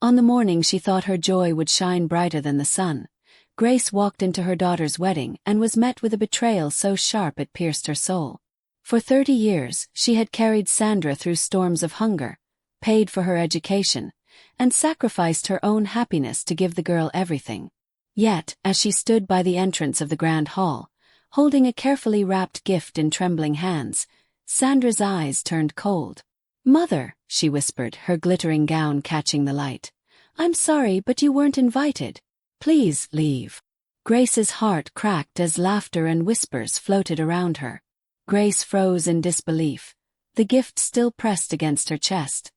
On the morning she thought her joy would shine brighter than the sun, Grace walked into her daughter's wedding and was met with a betrayal so sharp it pierced her soul. For 30 years, she had carried Sandra through storms of hunger, paid for her education, and sacrificed her own happiness to give the girl everything. Yet, as she stood by the entrance of the grand hall, holding a carefully wrapped gift in trembling hands, Sandra's eyes turned cold. "Mother," she whispered, her glittering gown catching the light, "I'm sorry, but you weren't invited. Please, leave." Grace's heart cracked as laughter and whispers floated around her. Grace froze in disbelief, the gift still pressed against her chest,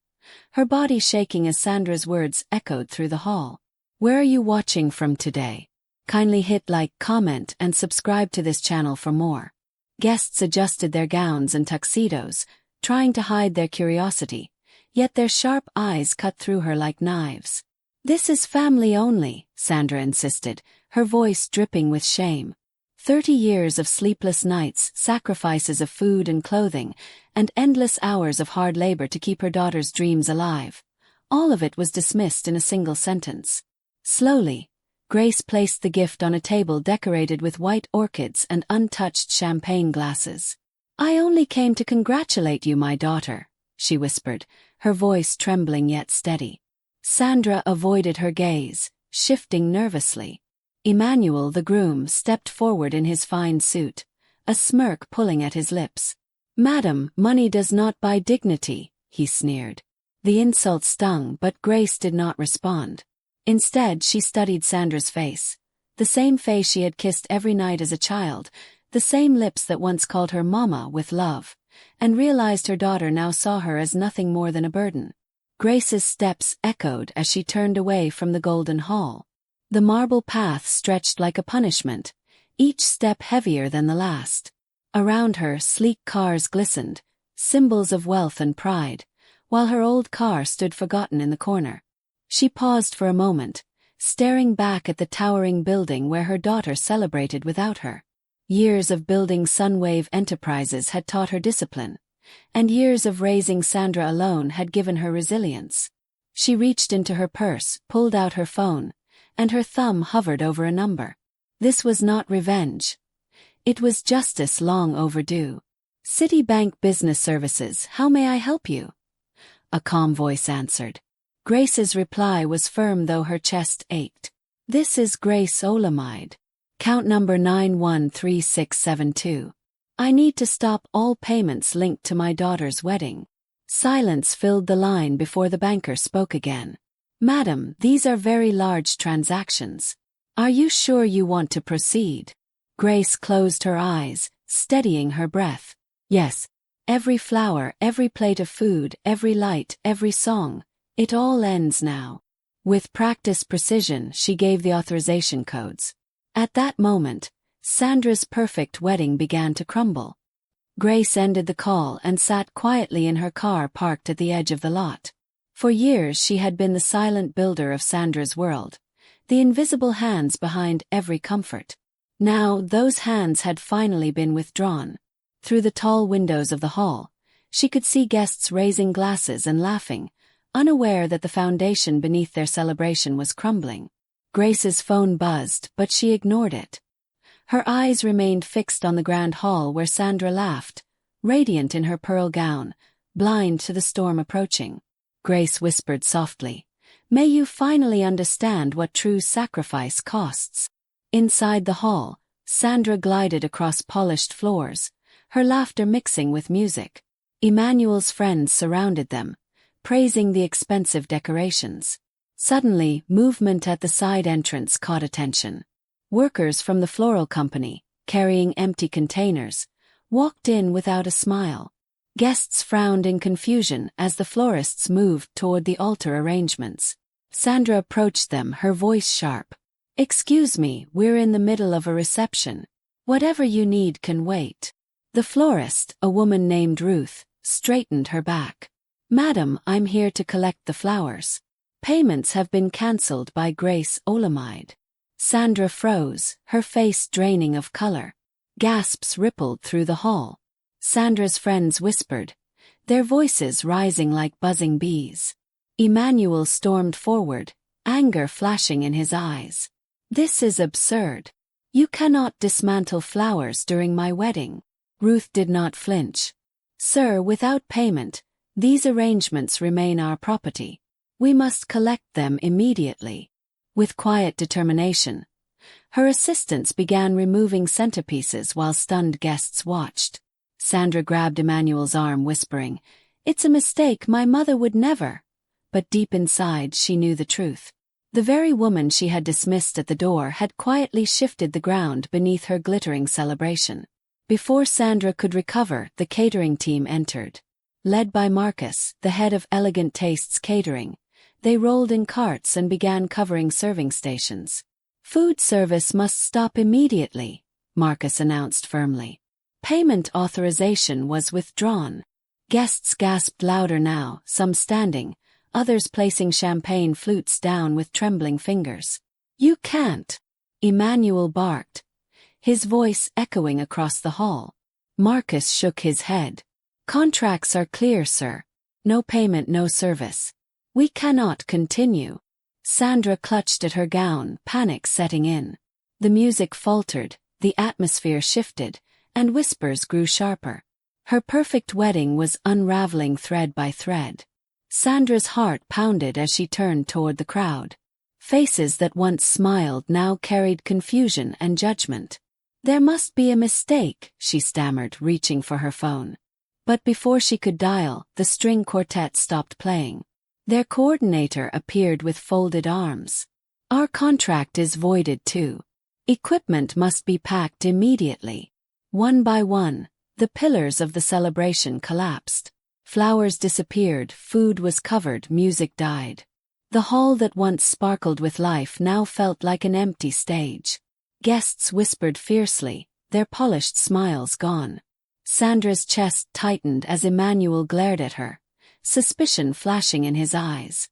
her body shaking as Sandra's words echoed through the hall. "Where are you watching from today? Kindly hit like, comment, and subscribe to this channel for more." Guests adjusted their gowns and tuxedos, trying to hide their curiosity, yet their sharp eyes cut through her like knives. "This is family only," Sandra insisted, her voice dripping with shame. 30 years of sleepless nights, sacrifices of food and clothing, and endless hours of hard labor to keep her daughter's dreams alive. All of it was dismissed in a single sentence. Slowly, Grace placed the gift on a table decorated with white orchids and untouched champagne glasses. "I only came to congratulate you, my daughter," she whispered, her voice trembling yet steady. Sandra avoided her gaze, shifting nervously. Emmanuel, the groom, stepped forward in his fine suit, a smirk pulling at his lips. "Madam, money does not buy dignity," he sneered. The insult stung, but Grace did not respond. Instead, she studied Sandra's face, the same face she had kissed every night as a child, the same lips that once called her Mama with love, and realized her daughter now saw her as nothing more than a burden. Grace's steps echoed as she turned away from the golden hall. The marble path stretched like a punishment, each step heavier than the last. Around her, sleek cars glistened, symbols of wealth and pride, while her old car stood forgotten in the corner. She paused for a moment, staring back at the towering building where her daughter celebrated without her. Years of building Sunwave Enterprises had taught her discipline, and years of raising Sandra alone had given her resilience. She reached into her purse, pulled out her phone, and her thumb hovered over a number. This was not revenge. It was justice long overdue. "Citibank Business Services, how may I help you?" A calm voice answered. Grace's reply was firm though her chest ached. "This is Grace Olamide. Count number 913672. I need to stop all payments linked to my daughter's wedding." Silence filled the line before the banker spoke again. "Madam, these are very large transactions. Are you sure you want to proceed?" Grace closed her eyes, steadying her breath. "Yes. Every flower, every plate of food, every light, every song. It all ends now." With practiced precision, she gave the authorization codes. At that moment, Sandra's perfect wedding began to crumble. Grace ended the call and sat quietly in her car parked at the edge of the lot. For years she had been the silent builder of Sandra's world, the invisible hands behind every comfort. Now those hands had finally been withdrawn. Through the tall windows of the hall, she could see guests raising glasses and laughing, unaware that the foundation beneath their celebration was crumbling. Grace's phone buzzed, but she ignored it. Her eyes remained fixed on the grand hall where Sandra laughed, radiant in her pearl gown, blind to the storm approaching. Grace whispered softly, "May you finally understand what true sacrifice costs." Inside the hall, Sandra glided across polished floors, her laughter mixing with music. Emmanuel's friends surrounded them, praising the expensive decorations. Suddenly, movement at the side entrance caught attention. Workers from the floral company, carrying empty containers, walked in without a smile. Guests frowned in confusion as the florists moved toward the altar arrangements. Sandra approached them, her voice sharp. "Excuse me, we're in the middle of a reception. Whatever you need can wait." The florist, a woman named Ruth, straightened her back. "Madam, I'm here to collect the flowers. Payments have been cancelled by Grace Olamide." Sandra froze, her face draining of color. Gasps rippled through the hall. Sandra's friends whispered, their voices rising like buzzing bees. Emmanuel stormed forward, anger flashing in his eyes. "This is absurd. You cannot dismantle flowers during my wedding." Ruth did not flinch. "Sir, without payment, these arrangements remain our property. We must collect them immediately." With quiet determination, her assistants began removing centerpieces while stunned guests watched. Sandra grabbed Emmanuel's arm, whispering, "It's a mistake, my mother would never." But deep inside she knew the truth. The very woman she had dismissed at the door had quietly shifted the ground beneath her glittering celebration. Before Sandra could recover, the catering team entered. Led by Marcus, the head of Elegant Tastes Catering, they rolled in carts and began covering serving stations. "Food service must stop immediately," Marcus announced firmly. Payment authorization was withdrawn. Guests gasped louder now, some standing, others placing champagne flutes down with trembling fingers. "You can't!" Emmanuel barked, his voice echoing across the hall. Marcus shook his head. "Contracts are clear, sir. No payment, no service. We cannot continue." Sandra clutched at her gown, panic setting in. The music faltered, the atmosphere shifted, and whispers grew sharper. Her perfect wedding was unraveling thread by thread. Sandra's heart pounded as she turned toward the crowd. Faces that once smiled now carried confusion and judgment. "There must be a mistake," she stammered, reaching for her phone. But before she could dial, the string quartet stopped playing. Their coordinator appeared with folded arms. "Our contract is voided too. Equipment must be packed immediately." One by one, the pillars of the celebration collapsed. Flowers disappeared, food was covered, music died. The hall that once sparkled with life now felt like an empty stage. Guests whispered fiercely, their polished smiles gone. Sandra's chest tightened as Emmanuel glared at her, suspicion flashing in his eyes.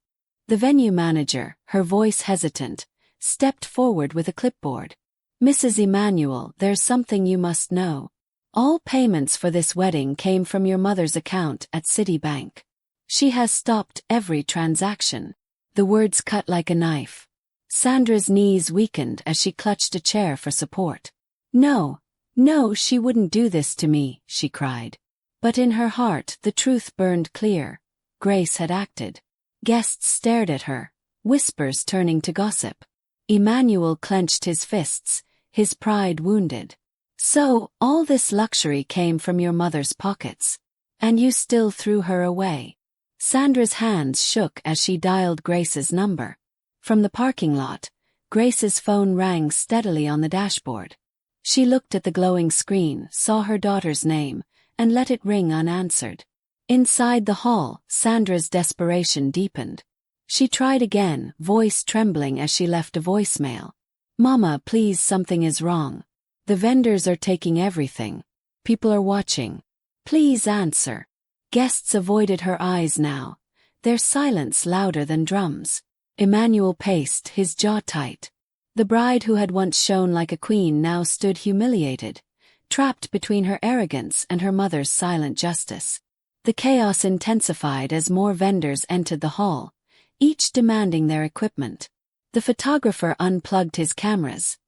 The venue manager, her voice hesitant, stepped forward with a clipboard. "Mrs. Emmanuel, there's something you must know. All payments for this wedding came from your mother's account at Citibank. She has stopped every transaction." The words cut like a knife. Sandra's knees weakened as she clutched a chair for support. "No, no, she wouldn't do this to me," she cried. But in her heart the truth burned clear. Grace had acted. Guests stared at her, whispers turning to gossip. Emmanuel clenched his fists, his pride wounded. "So, all this luxury came from your mother's pockets. And you still threw her away." Sandra's hands shook as she dialed Grace's number. From the parking lot, Grace's phone rang steadily on the dashboard. She looked at the glowing screen, saw her daughter's name, and let it ring unanswered. Inside the hall, Sandra's desperation deepened. She tried again, voice trembling as she left a voicemail. "Mama, please, something is wrong. The vendors are taking everything. People are watching. Please answer." Guests avoided her eyes now, their silence louder than drums. Emmanuel paced, his jaw tight. The bride who had once shone like a queen now stood humiliated, trapped between her arrogance and her mother's silent justice. The chaos intensified as more vendors entered the hall, each demanding their equipment. The photographer unplugged his cameras,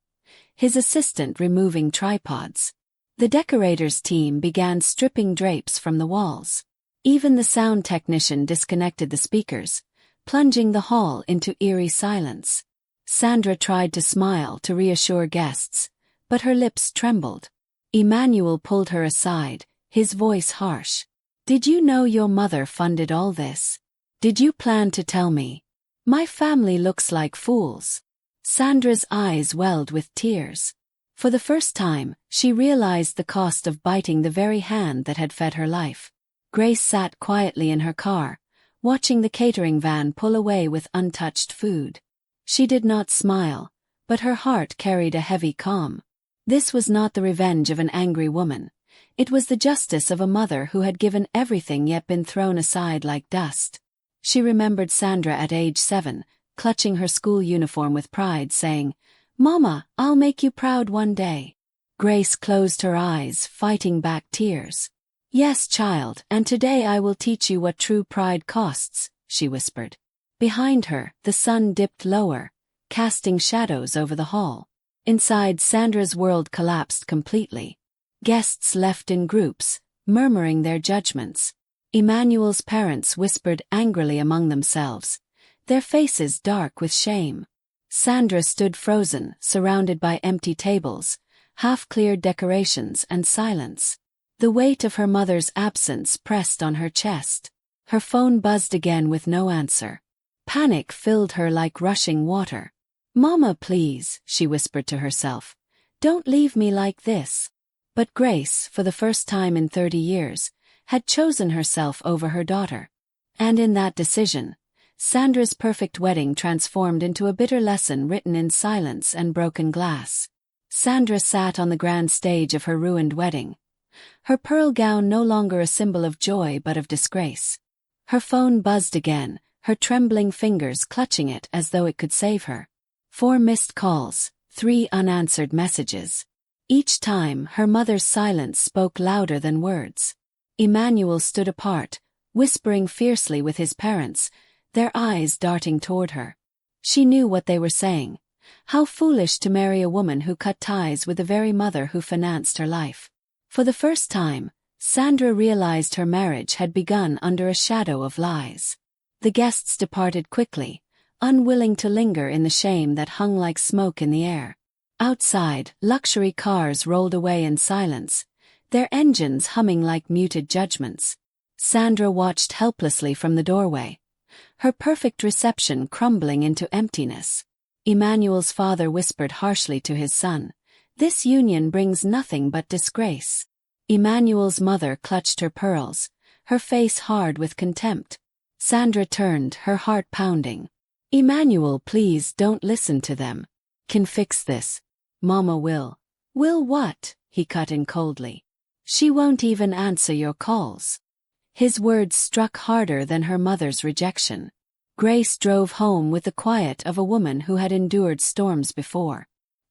his assistant removing tripods. The decorators' team began stripping drapes from the walls. Even the sound technician disconnected the speakers, plunging the hall into eerie silence. Sandra tried to smile to reassure guests, but her lips trembled. Emmanuel pulled her aside, his voice harsh. "Did you know your mother funded all this? Did you plan to tell me? My family looks like fools." Sandra's eyes welled with tears. For the first time, she realized the cost of biting the very hand that had fed her life. Grace sat quietly in her car, watching the catering van pull away with untouched food. She did not smile, but her heart carried a heavy calm. This was not the revenge of an angry woman. It was the justice of a mother who had given everything yet been thrown aside like dust. She remembered Sandra at age 7, clutching her school uniform with pride, saying, "Mama, I'll make you proud one day." Grace closed her eyes, fighting back tears. "Yes, child, and today I will teach you what true pride costs," she whispered. Behind her, the sun dipped lower, casting shadows over the hall. Inside, Sandra's world collapsed completely. Guests left in groups, murmuring their judgments. Emmanuel's parents whispered angrily among themselves, their faces dark with shame. Sandra stood frozen, surrounded by empty tables, half-cleared decorations and silence. The weight of her mother's absence pressed on her chest. Her phone buzzed again with no answer. Panic filled her like rushing water. "Mama, please," she whispered to herself. "Don't leave me like this." But Grace, for the first time in 30 years, had chosen herself over her daughter. And in that decision, Sandra's perfect wedding transformed into a bitter lesson written in silence and broken glass. Sandra sat on the grand stage of her ruined wedding. Her pearl gown no longer a symbol of joy but of disgrace. Her phone buzzed again, her trembling fingers clutching it as though it could save her. 4 missed calls, 3 unanswered messages. Each time, her mother's silence spoke louder than words. Emmanuel stood apart, whispering fiercely with his parents, their eyes darting toward her. She knew what they were saying. How foolish to marry a woman who cut ties with the very mother who financed her life. For the first time, Sandra realized her marriage had begun under a shadow of lies. The guests departed quickly, unwilling to linger in the shame that hung like smoke in the air. Outside, luxury cars rolled away in silence, their engines humming like muted judgments. Sandra watched helplessly from the doorway, her perfect reception crumbling into emptiness. Emmanuel's father whispered harshly to his son, "This union brings nothing but disgrace." Emmanuel's mother clutched her pearls, her face hard with contempt. Sandra turned, her heart pounding. "Emmanuel, please don't listen to them. Can fix this. Mama will." "Will what?" he cut in coldly. "She won't even answer your calls." His words struck harder than her mother's rejection. Grace drove home with the quiet of a woman who had endured storms before.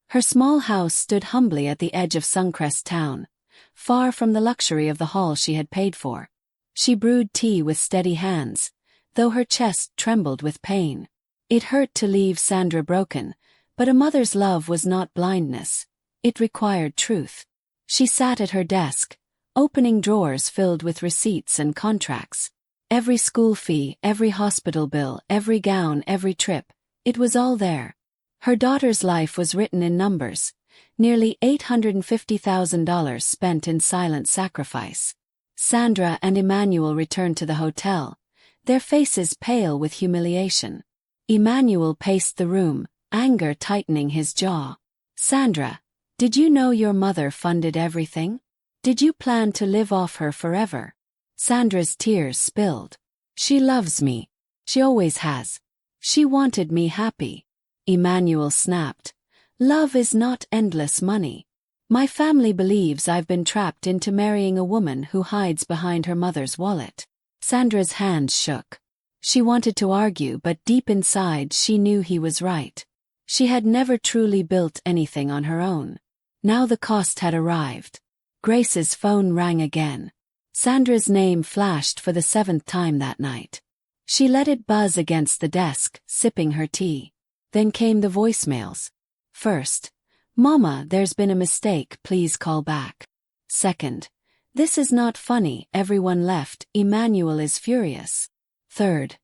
Her small house stood humbly at the edge of Suncrest town, far from the luxury of the hall she had paid for. She brewed tea with steady hands, though her chest trembled with pain. It hurt to leave Sandra broken, but a mother's love was not blindness. It required truth. She sat at her desk, opening drawers filled with receipts and contracts. Every school fee, every hospital bill, every gown, every trip, it was all there. Her daughter's life was written in numbers, nearly $850,000 spent in silent sacrifice. Sandra and Emmanuel returned to the hotel, their faces pale with humiliation. Emmanuel paced the room, anger tightening his jaw. "Sandra, did you know your mother funded everything? Did you plan to live off her forever?" Sandra's tears spilled. "She loves me. She always has. She wanted me happy." Emmanuel snapped. "Love is not endless money. My family believes I've been trapped into marrying a woman who hides behind her mother's wallet." Sandra's hands shook. She wanted to argue, but deep inside she knew he was right. She had never truly built anything on her own. Now the cost had arrived. Grace's phone rang again. Sandra's name flashed for the 7th time that night. She let it buzz against the desk, sipping her tea. Then came the voicemails. First, "Mama, there's been a mistake, please call back." Second, "This is not funny, everyone left, Emmanuel is furious." Third,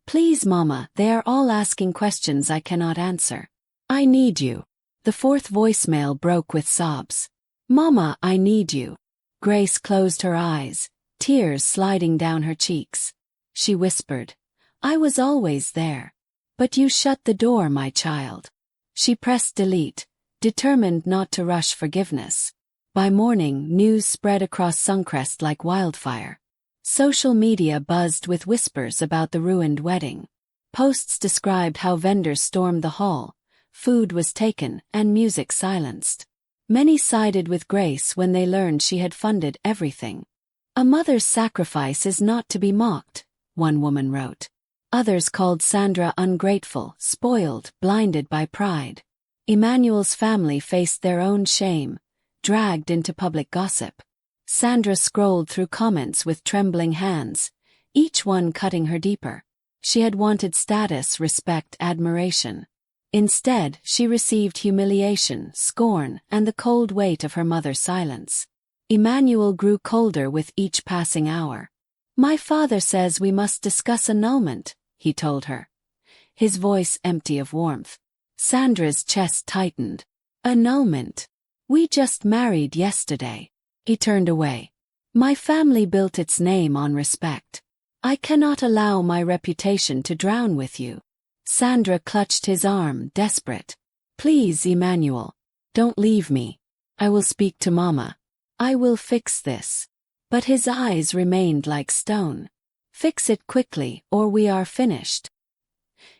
"Please Mama, they are all asking questions I cannot answer. I need you." The fourth voicemail broke with sobs. "Mama, I need you." Grace closed her eyes, tears sliding down her cheeks. She whispered, "I was always there. But you shut the door, my child." She pressed delete, determined not to rush forgiveness. By morning, news spread across Suncrest like wildfire. Social media buzzed with whispers about the ruined wedding. Posts described how vendors stormed the hall, food was taken, and music silenced. Many sided with Grace when they learned she had funded everything. "A mother's sacrifice is not to be mocked," one woman wrote. Others called Sandra ungrateful, spoiled, blinded by pride. Emmanuel's family faced their own shame, dragged into public gossip. Sandra scrolled through comments with trembling hands, each one cutting her deeper. She had wanted status, respect, admiration. Instead, she received humiliation, scorn, and the cold weight of her mother's silence. Emmanuel grew colder with each passing hour. "My father says we must discuss annulment," he told her, his voice empty of warmth. Sandra's chest tightened. "Annulment? We just married yesterday." He turned away. "My family built its name on respect. I cannot allow my reputation to drown with you." Sandra clutched his arm, desperate. "Please, Emmanuel. Don't leave me. I will speak to Mama. I will fix this." But his eyes remained like stone. "Fix it quickly, or we are finished."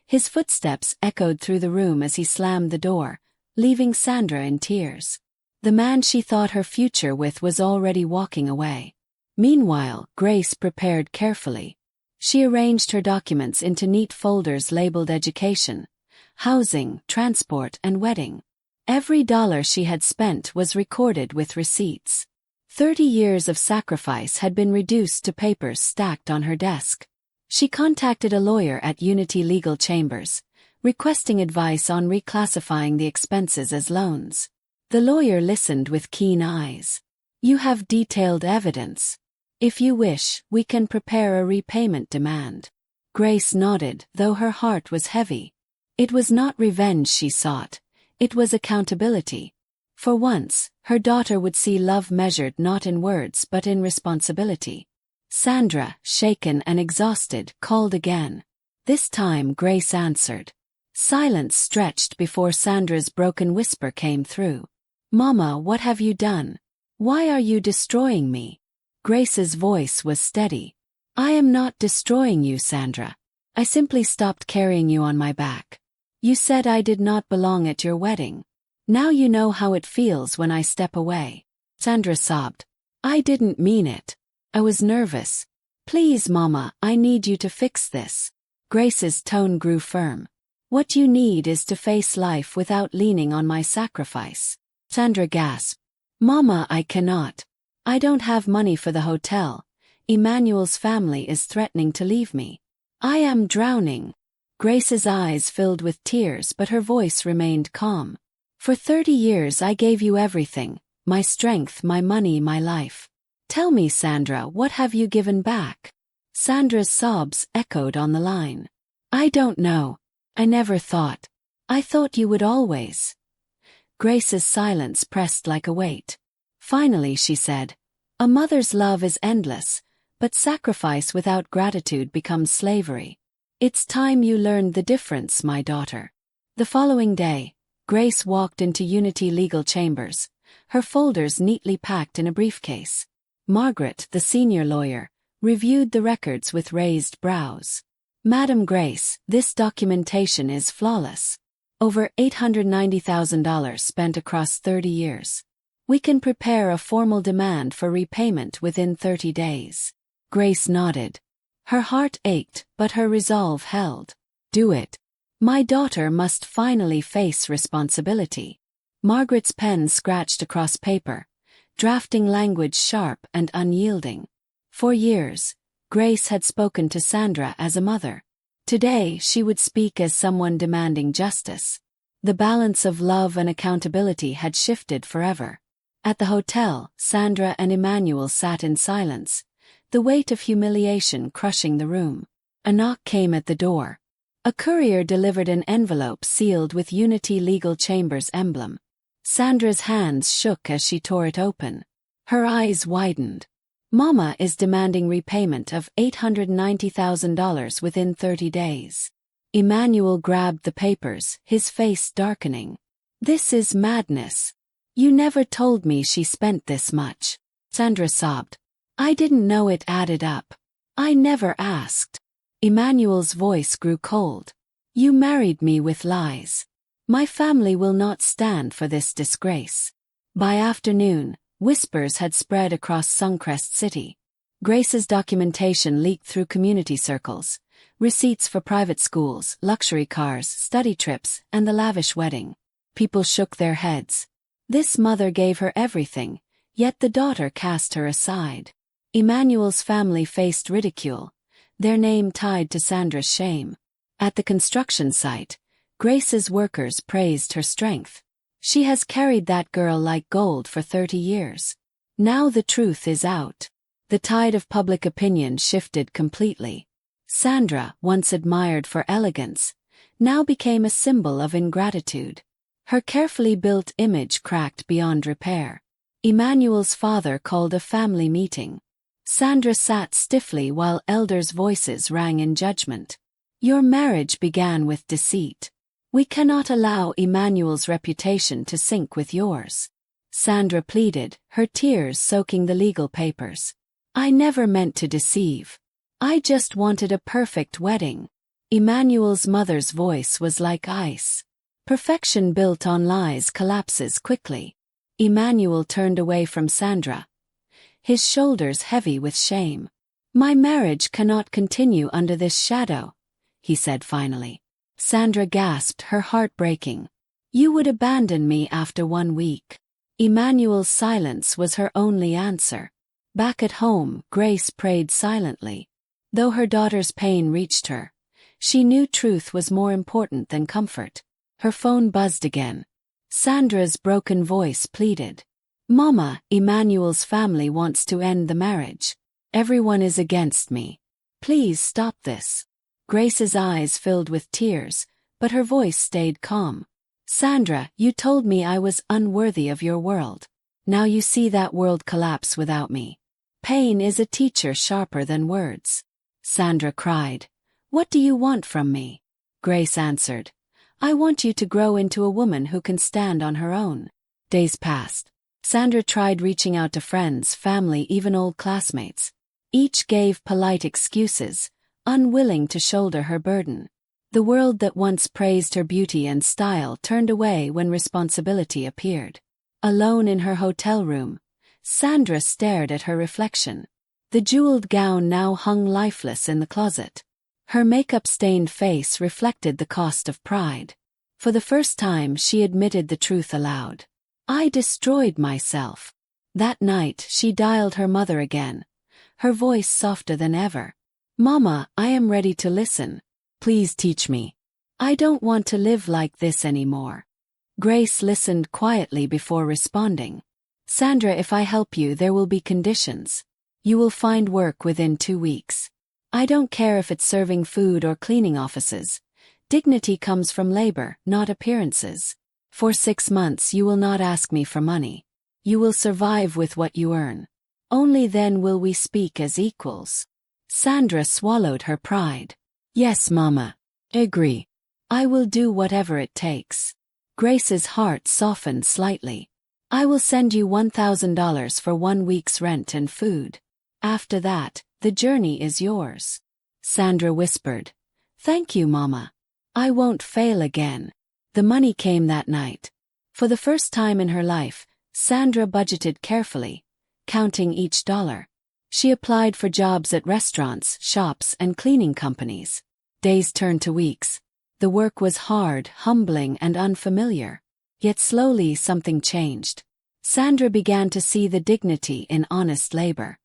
His footsteps echoed through the room as he slammed the door, leaving Sandra in tears. The man she thought her future with was already walking away. Meanwhile, Grace prepared carefully. She arranged her documents into neat folders labeled education, housing, transport, and wedding. Every dollar she had spent was recorded with receipts. 30 years of sacrifice had been reduced to papers stacked on her desk. She contacted a lawyer at Unity Legal Chambers, requesting advice on reclassifying the expenses as loans. The lawyer listened with keen eyes. "You have detailed evidence. If you wish, we can prepare a repayment demand." Grace nodded, though her heart was heavy. It was not revenge she sought. It was accountability. For once, her daughter would see love measured not in words but in responsibility. Sandra, shaken and exhausted, called again. This time Grace answered. Silence stretched before Sandra's broken whisper came through. "Mama, what have you done? Why are you destroying me?" Grace's voice was steady. "I am not destroying you, Sandra. I simply stopped carrying you on my back. You said I did not belong at your wedding. Now you know how it feels when I step away." Sandra sobbed. "I didn't mean it. I was nervous. Please, Mama, I need you to fix this." Grace's tone grew firm. "What you need is to face life without leaning on my sacrifice." Sandra gasped. "Mama, I cannot. I don't have money for the hotel. Emmanuel's family is threatening to leave me. I am drowning." Grace's eyes filled with tears, but her voice remained calm. "For 30 years I gave you everything, my strength, my money, my life. Tell me, Sandra, what have you given back?" Sandra's sobs echoed on the line. "I don't know. I never thought. I thought you would always." Grace's silence pressed like a weight. Finally she said, "A mother's love is endless, but sacrifice without gratitude becomes slavery. It's time you learned the difference, my daughter." The following day, Grace walked into Unity Legal Chambers, her folders neatly packed in a briefcase. Margaret, the senior lawyer, reviewed the records with raised brows. "Madam Grace, this documentation is flawless. Over $890,000 spent across 30 years. We can prepare a formal demand for repayment within 30 days. Grace nodded. Her heart ached, but her resolve held. "Do it. My daughter must finally face responsibility." Margaret's pen scratched across paper, drafting language sharp and unyielding. For years, Grace had spoken to Sandra as a mother. Today she would speak as someone demanding justice. The balance of love and accountability had shifted forever. At the hotel, Sandra and Emmanuel sat in silence, the weight of humiliation crushing the room. A knock came at the door. A courier delivered an envelope sealed with Unity Legal Chambers emblem. Sandra's hands shook as she tore it open. Her eyes widened. "Mama is demanding repayment of $890,000 within 30 days. Emmanuel grabbed the papers, his face darkening. "This is madness. You never told me she spent this much." Sandra sobbed. "I didn't know it added up. I never asked." Emmanuel's voice grew cold. "You married me with lies. My family will not stand for this disgrace." By afternoon, whispers had spread across Suncrest City. Grace's documentation leaked through community circles. Receipts for private schools, luxury cars, study trips, and the lavish wedding. People shook their heads. This mother gave her everything, yet the daughter cast her aside. Emmanuel's family faced ridicule. their name tied to Sandra's shame. At the construction site, Grace's workers praised her strength. She has carried that girl like gold for 30 years. Now the truth is out. The tide of public opinion shifted completely. Sandra, once admired for elegance, now became a symbol of ingratitude. Her carefully built image cracked beyond repair. Emmanuel's father called a family meeting. Sandra sat stiffly while elders' voices rang in judgment. Your marriage began with deceit. We cannot allow Emmanuel's reputation to sink with yours. Sandra pleaded, her tears soaking the legal papers. I never meant to deceive. I just wanted a perfect wedding. Emmanuel's mother's voice was like ice. Perfection built on lies collapses quickly. Emmanuel turned away from Sandra, his shoulders heavy with shame. My marriage cannot continue under this shadow, he said finally. Sandra gasped, her heart breaking. You would abandon me after 1 week. Emmanuel's silence was her only answer. Back at home, Grace prayed silently. Though her daughter's pain reached her, she knew truth was more important than comfort. Her phone buzzed again. Sandra's broken voice pleaded. Mama, Emmanuel's family wants to end the marriage. Everyone is against me. Please stop this. Grace's eyes filled with tears, but her voice stayed calm. Sandra, you told me I was unworthy of your world. Now you see that world collapse without me. Pain is a teacher sharper than words. Sandra cried. What do you want from me? Grace answered. I want you to grow into a woman who can stand on her own. Days passed. Sandra tried reaching out to friends, family, even old classmates. Each gave polite excuses, unwilling to shoulder her burden. The world that once praised her beauty and style turned away when responsibility appeared. Alone in her hotel room, Sandra stared at her reflection. The jeweled gown now hung lifeless in the closet. Her makeup-stained face reflected the cost of pride. For the first time she admitted the truth aloud. I destroyed myself. That night she dialed her mother again, her voice softer than ever. Mama, I am ready to listen. Please teach me. I don't want to live like this anymore. Grace listened quietly before responding. Sandra, if I help you, there will be conditions. You will find work within 2 weeks. I don't care if it's serving food or cleaning offices. Dignity comes from labor, not appearances. For 6 months you will not ask me for money. You will survive with what you earn. Only then will we speak as equals. Sandra swallowed her pride. Yes, Mama. Agree. I will do whatever it takes. Grace's heart softened slightly. I will send you $1,000 for 1 week's rent and food. After that, the journey is yours. Sandra whispered. Thank you, Mama. I won't fail again. The money came that night. For the first time in her life, Sandra budgeted carefully, counting each dollar. She applied for jobs at restaurants, shops, and cleaning companies. Days turned to weeks. The work was hard, humbling, and unfamiliar. Yet slowly something changed. Sandra began to see the dignity in honest labor.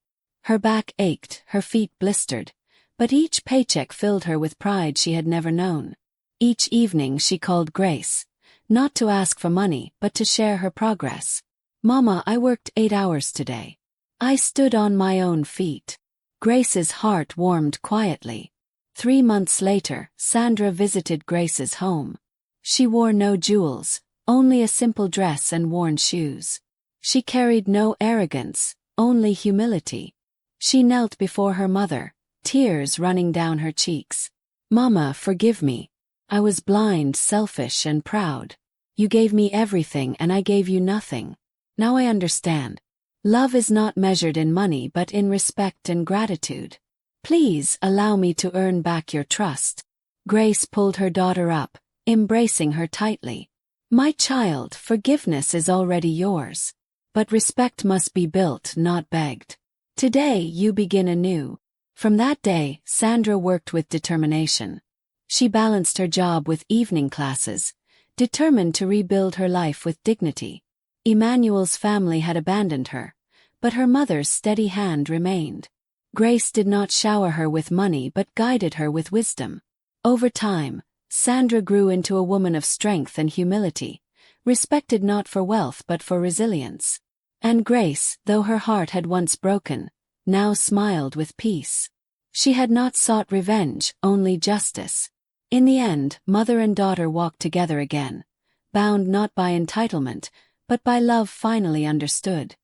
Her back ached, her feet blistered, but each paycheck filled her with pride she had never known. Each evening she called Grace, not to ask for money but to share her progress. Mama, I worked 8 hours today. I stood on my own feet. Grace's heart warmed quietly. 3 months later, Sandra visited Grace's home. She wore no jewels, only a simple dress and worn shoes. She carried no arrogance, only humility. She knelt before her mother, tears running down her cheeks. Mama, forgive me. I was blind, selfish, and proud. You gave me everything and I gave you nothing. Now I understand. Love is not measured in money but in respect and gratitude. Please allow me to earn back your trust. Grace pulled her daughter up, embracing her tightly. My child, forgiveness is already yours. But respect must be built, not begged. Today you begin anew. From that day, Sandra worked with determination. She balanced her job with evening classes, determined to rebuild her life with dignity. Emmanuel's family had abandoned her, but her mother's steady hand remained. Grace did not shower her with money but guided her with wisdom. Over time, Sandra grew into a woman of strength and humility, respected not for wealth but for resilience. And Grace, though her heart had once broken, now smiled with peace. She had not sought revenge, only justice. In the end, mother and daughter walked together again, bound not by entitlement, but by love finally understood.